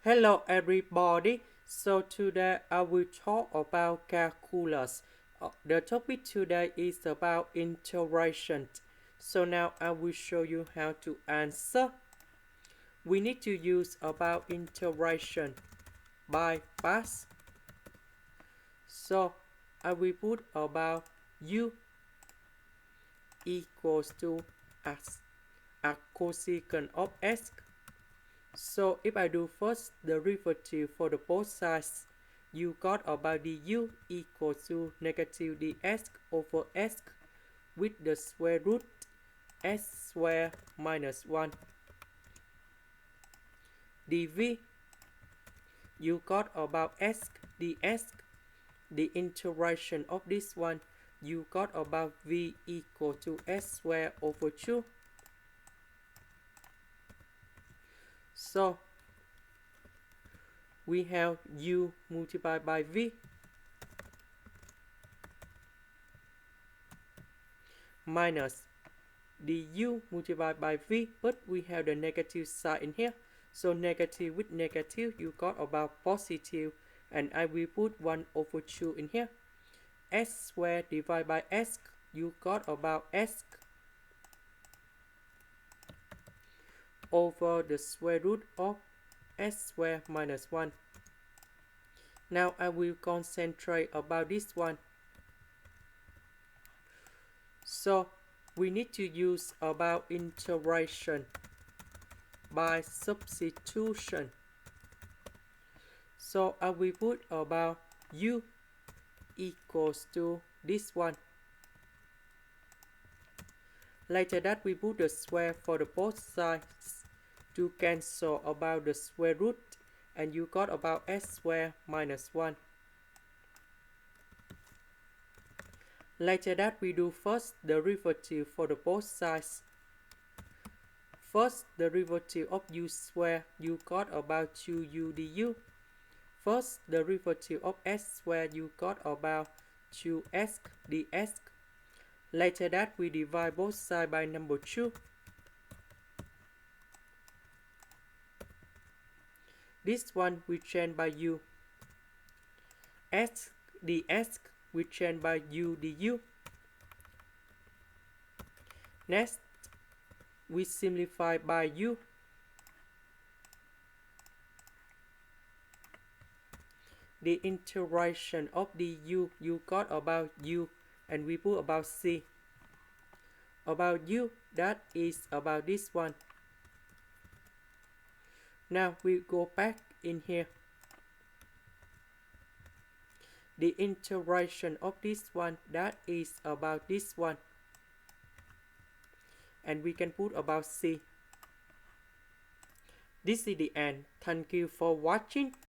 Hello everybody, so today I will talk about calculus. The topic today is about integration. So now I will show you how to answer. We need to use about integration by parts. So I will put about u equals to arccosecant of x. So if I do first the derivative for the both sides, you got about du equals to negative dx over s with the square root s squared minus 1 dv. You got about s ds. The integration of this one, you got about v equal to s squared over 2. So we have u multiplied by v minus du multiplied by v, but we have the negative sign in here. So negative with negative, you got about positive, and I will put 1 over 2 in here. S squared divided by s, you got about s over the square root of s squared minus 1. Now I will concentrate about this one. So we need to use about integration by substitution. So I will put about u equals to this one. Later that we put the square for the both sides to cancel about the square root, and you got about s squared minus 1. Later that we do first the derivative for the both sides. First the derivative of u squared, you got about 2u du. First the derivative of s squared, you got about 2s ds. Later that we divide both sides by number 2. This one we change by u. S ds we change by u du. Next, we simplify by u. The integration of du, you got about u, and we put about c. About u, that is about this one. Now we go back in here. The integration of this one, that is about this one. And we can put about c. This is the end. Thank you for watching.